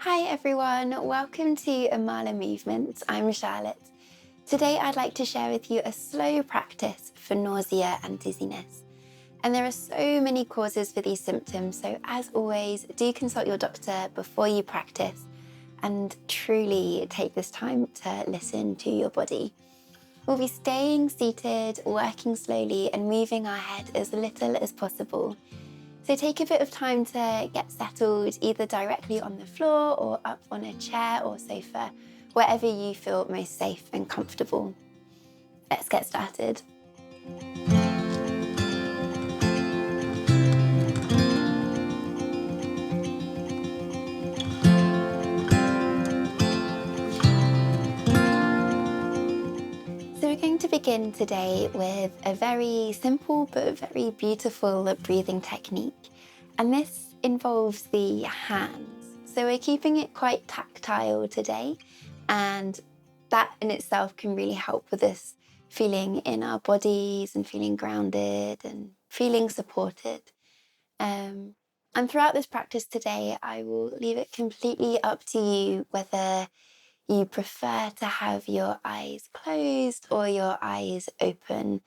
Hi everyone, welcome to AmalaMovement. I'm Charlotte. Today I'd like to share with you a slow practice for nausea and dizziness. And there are so many causes for these symptoms, so as always, do consult your doctor before you practice and truly take this time to listen to your body. We'll be staying seated, working slowly and moving our head as little as possible. So take a bit of time to get settled, either directly on the floor or up on a chair or sofa, wherever you feel most safe and comfortable. Let's get started. So we're going to begin today with a very simple but very beautiful breathing technique. And this involves the hands. So we're keeping it quite tactile today, and that in itself can really help with this feeling in our bodies and feeling grounded and feeling supported. And throughout this practice today, I will leave it completely up to you whether you prefer to have your eyes closed or your eyes open.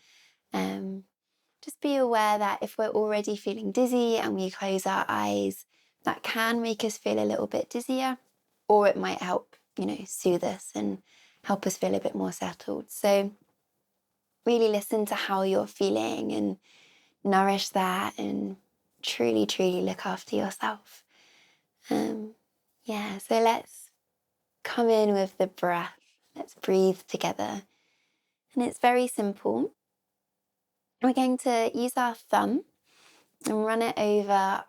Just be aware that if we're already feeling dizzy and we close our eyes, that can make us feel a little bit dizzier, or it might help, soothe us and help us feel a bit more settled. So really listen to how you're feeling and nourish that and truly, truly look after yourself. So let's come in with the breath. Let's breathe together. And it's very simple. We're going to use our thumb and run it over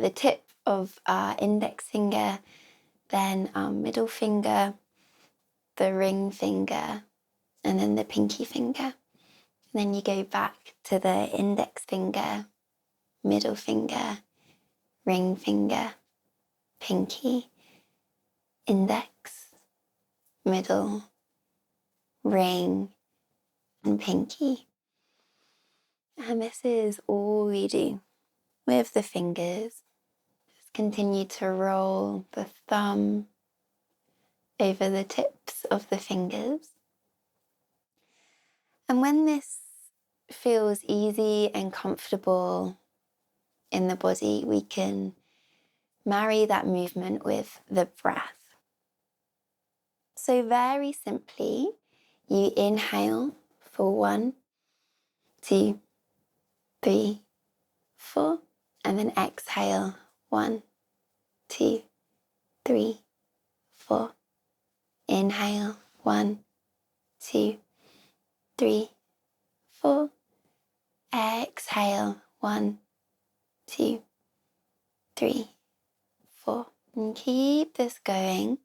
the tip of our index finger, then our middle finger, the ring finger, and then the pinky finger. And then you go back to the index finger, middle finger, ring finger, pinky, index, middle, ring, and pinky. And this is all we do with the fingers. Just continue to roll the thumb over the tips of the fingers. And when this feels easy and comfortable in the body, we can marry that movement with the breath. So very simply, you inhale for 1, 2, 3, 4, and then exhale 1, 2, 3, 4. Inhale 1, 2, 3, 4. Exhale 1, 2, 3, 4. And keep this going.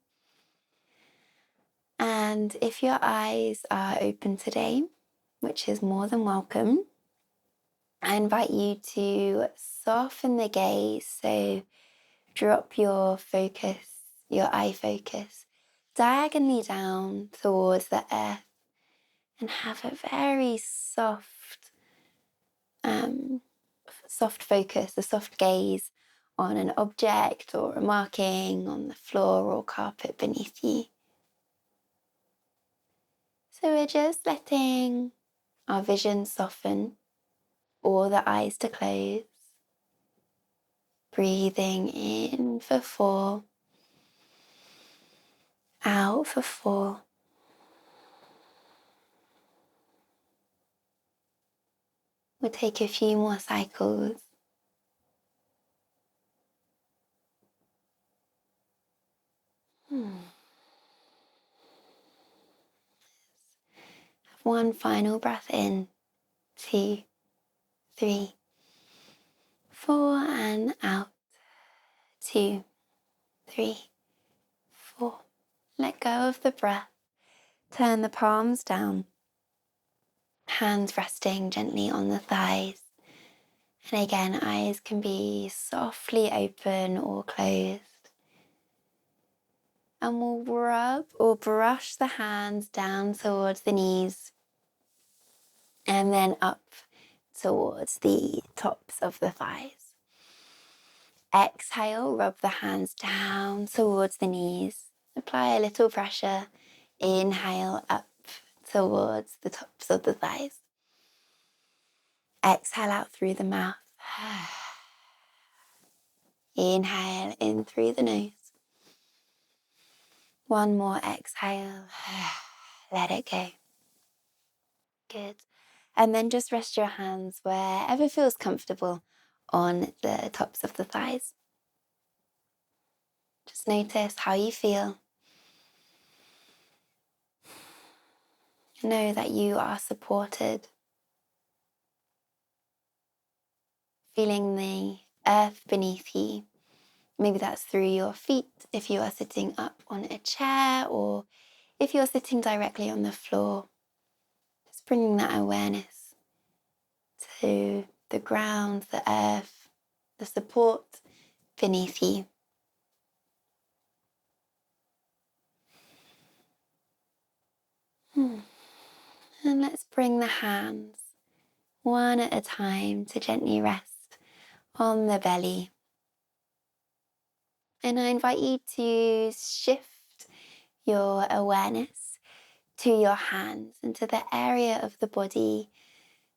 And if your eyes are open today, which is more than welcome, I invite you to soften the gaze. So drop your focus, your eye focus, diagonally down towards the earth and have a very soft focus, a soft gaze on an object or a marking on the floor or carpet beneath you. So we're just letting our vision soften, or the eyes to close. Breathing in for 4, out for 4. We'll take a few more cycles. Have one final breath in. 2, 3, 4, and out. 2, 3, 4. Let go of the breath. Turn the palms down. Hands resting gently on the thighs. And again, eyes can be softly open or closed. And we'll rub or brush the hands down towards the knees and then up towards the tops of the thighs. Exhale, rub the hands down towards the knees. Apply a little pressure. Inhale up towards the tops of the thighs. Exhale out through the mouth. Inhale in through the nose. One more exhale. Let it go. Good. And then just rest your hands wherever feels comfortable on the tops of the thighs. Just notice how you feel. Know that you are supported. Feeling the earth beneath you. Maybe that's through your feet if you are sitting up on a chair, or if you're sitting directly on the floor. Just bringing that awareness to the ground, the earth, the support beneath you. And let's bring the hands one at a time to gently rest on the belly. And I invite you to shift your awareness to your hands and to the area of the body,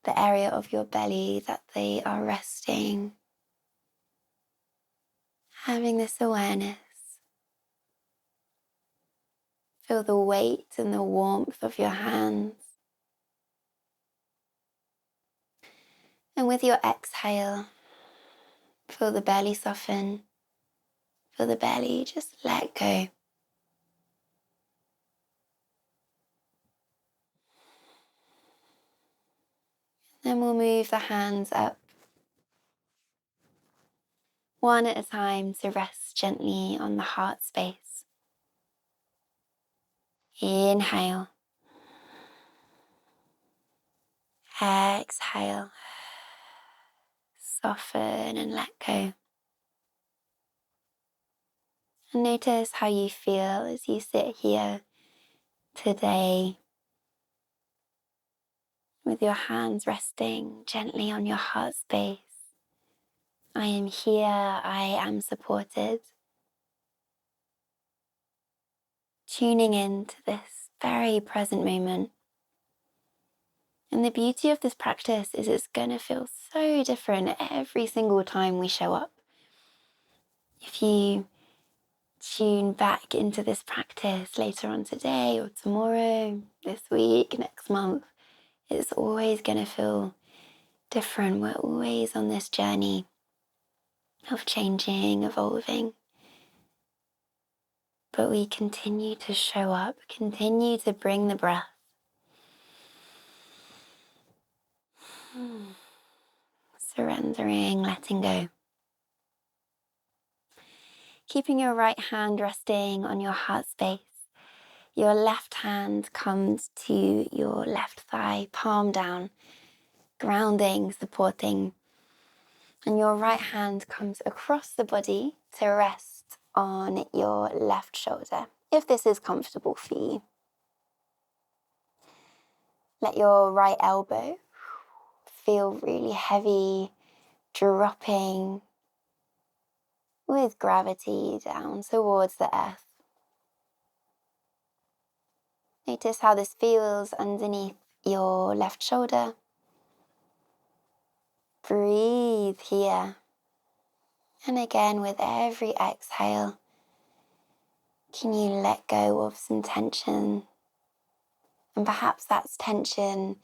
the area of your belly that they are resting. Having this awareness. Feel the weight and the warmth of your hands. And with your exhale, feel the belly soften. Feel the belly just let go. Then we'll move the hands up one at a time to rest gently on the heart space. Inhale. Exhale. Soften and let go. And notice how you feel as you sit here today with your hands resting gently on your heart space. I am here, I am supported. Tuning into this very present moment. And the beauty of this practice is it's going to feel so different every single time we show up. If you tune back into this practice later on today or tomorrow, this week, next month, it's always going to feel different. We're always on this journey of changing, evolving. But we continue to show up, continue to bring the breath. Surrendering, letting go. Keeping your right hand resting on your heart space. Your left hand comes to your left thigh, palm down, grounding, supporting. And your right hand comes across the body to rest on your left shoulder, if this is comfortable for you. Let your right elbow feel really heavy, dropping with gravity down towards the earth. Notice how this feels underneath your left shoulder. Breathe here. And again, with every exhale, can you let go of some tension? And perhaps that's tension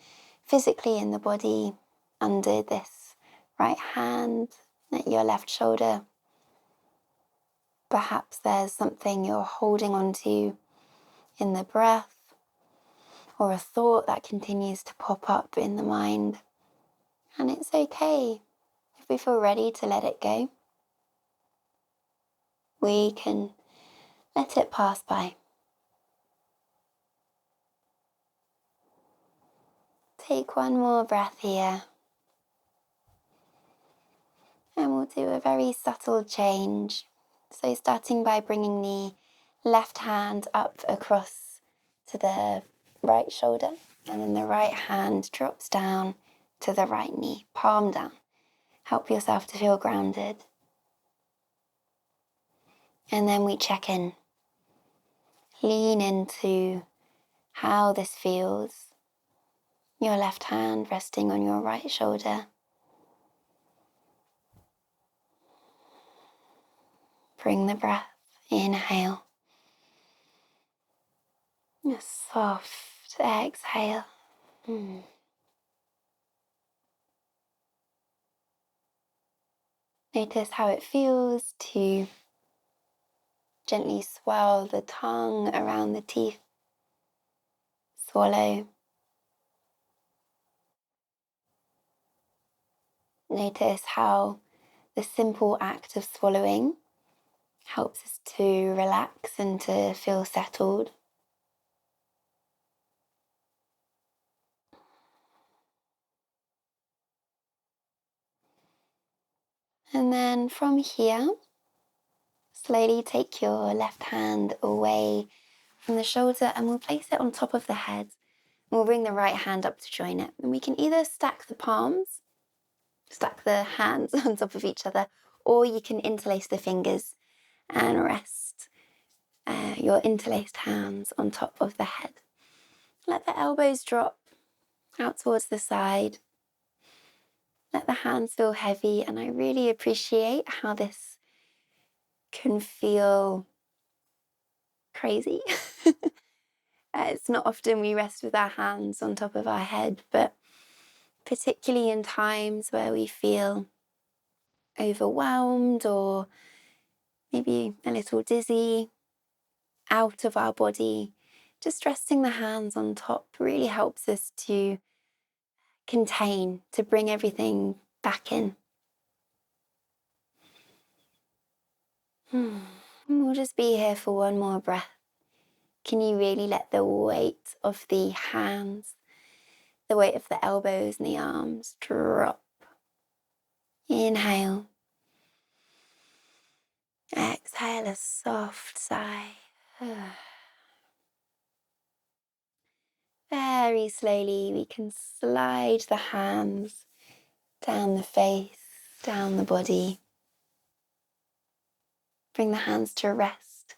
physically in the body, under this right hand, at your left shoulder. Perhaps there's something you're holding on to in the breath, or a thought that continues to pop up in the mind. And it's okay if we feel ready to let it go. We can let it pass by. Take one more breath here. And we'll do a very subtle change. So starting by bringing the left hand up across to the right shoulder, and then the right hand drops down to the right knee, palm down. Help yourself to feel grounded. And then we check in. Lean into how this feels. Your left hand resting on your right shoulder. Bring the breath. Inhale. A soft exhale. Notice how it feels to gently swirl the tongue around the teeth. Swallow. Notice how the simple act of swallowing helps us to relax and to feel settled. And then from here, slowly take your left hand away from the shoulder and we'll place it on top of the head. We'll bring the right hand up to join it. And we can either stack the palms, stack the hands on top of each other, or you can interlace the fingers and rest your interlaced hands on top of the head. Let the elbows drop out towards the side. Let the hands feel heavy, and I really appreciate how this can feel crazy. It's not often we rest with our hands on top of our head, but particularly in times where we feel overwhelmed or maybe a little dizzy, out of our body, just resting the hands on top really helps us to contain, to bring everything back in. We'll just be here for one more breath. Can you really let the weight of the hands, the weight of the elbows and the arms drop? Inhale. Exhale a soft sigh. Very slowly we can slide the hands down the face, down the body. Bring the hands to rest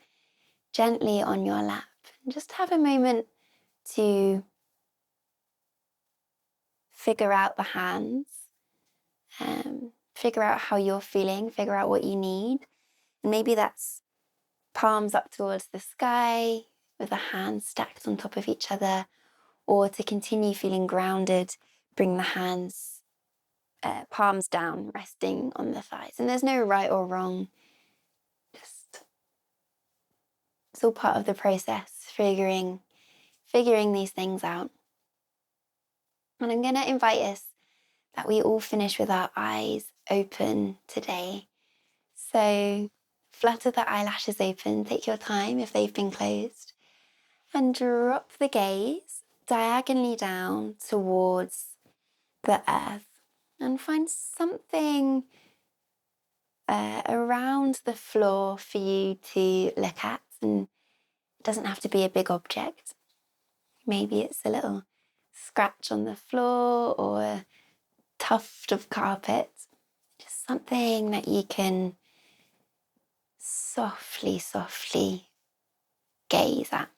gently on your lap. And just have a moment to figure out the hands, figure out how you're feeling, figure out what you need. And maybe that's palms up towards the sky with the hands stacked on top of each other, or to continue feeling grounded, bring the hands, palms down, resting on the thighs. And there's no right or wrong, just it's all part of the process, figuring these things out. And I'm going to invite us that we all finish with our eyes open today. So flutter the eyelashes open, take your time if they've been closed, and drop the gaze diagonally down towards the earth and find something around the floor for you to look at. And it doesn't have to be a big object. Maybe it's a little scratch on the floor or a tuft of carpet. Just something that you can softly gaze at.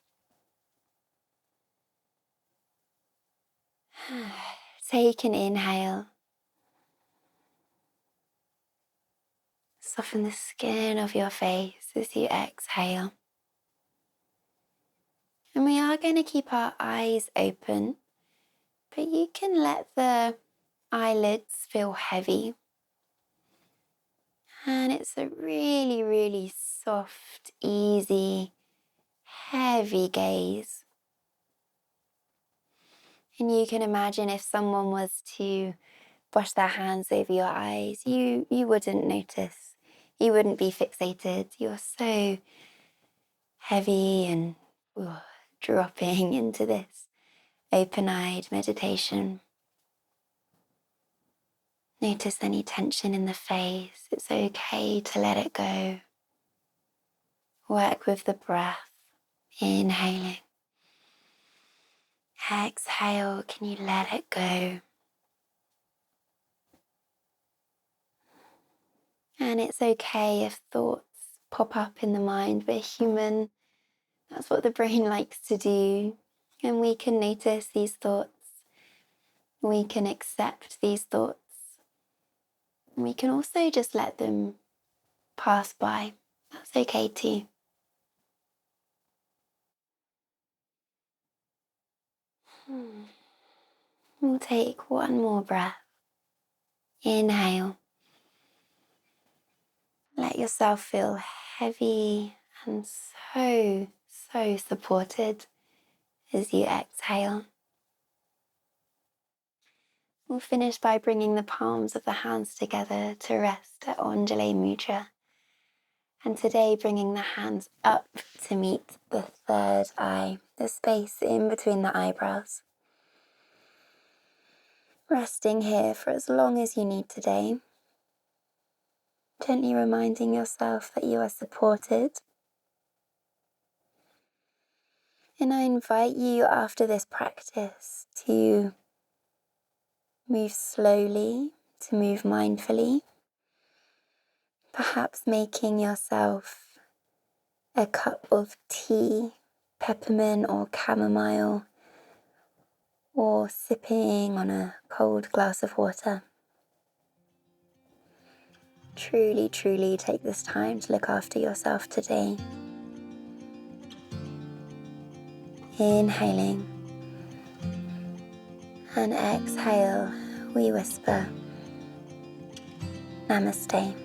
Take an inhale. Soften the skin of your face as you exhale. And we are going to keep our eyes open, but you can let the eyelids feel heavy. And it's a really soft, easy, heavy gaze. And you can imagine if someone was to brush their hands over your eyes, you wouldn't notice. You wouldn't be fixated. You're so heavy and dropping into this open-eyed meditation. Notice any tension in the face. It's okay to let it go. Work with the breath. Inhaling. Exhale, can you let it go? And it's okay if thoughts pop up in the mind. We're human. That's what the brain likes to do. And we can notice these thoughts. We can accept these thoughts. We can also just let them pass by. That's okay too. We'll take one more breath. Inhale. Let yourself feel heavy and so supported as you exhale. We'll finish by bringing the palms of the hands together to rest at Anjali Mudra. And today bringing the hands up to meet the third eye, the space in between the eyebrows. Resting here for as long as you need today. Gently reminding yourself that you are supported. And I invite you after this practice to move slowly, to move mindfully. Perhaps making yourself a cup of tea, peppermint or chamomile, or sipping on a cold glass of water. Truly take this time to look after yourself today. Inhaling and exhale, we whisper, Namaste.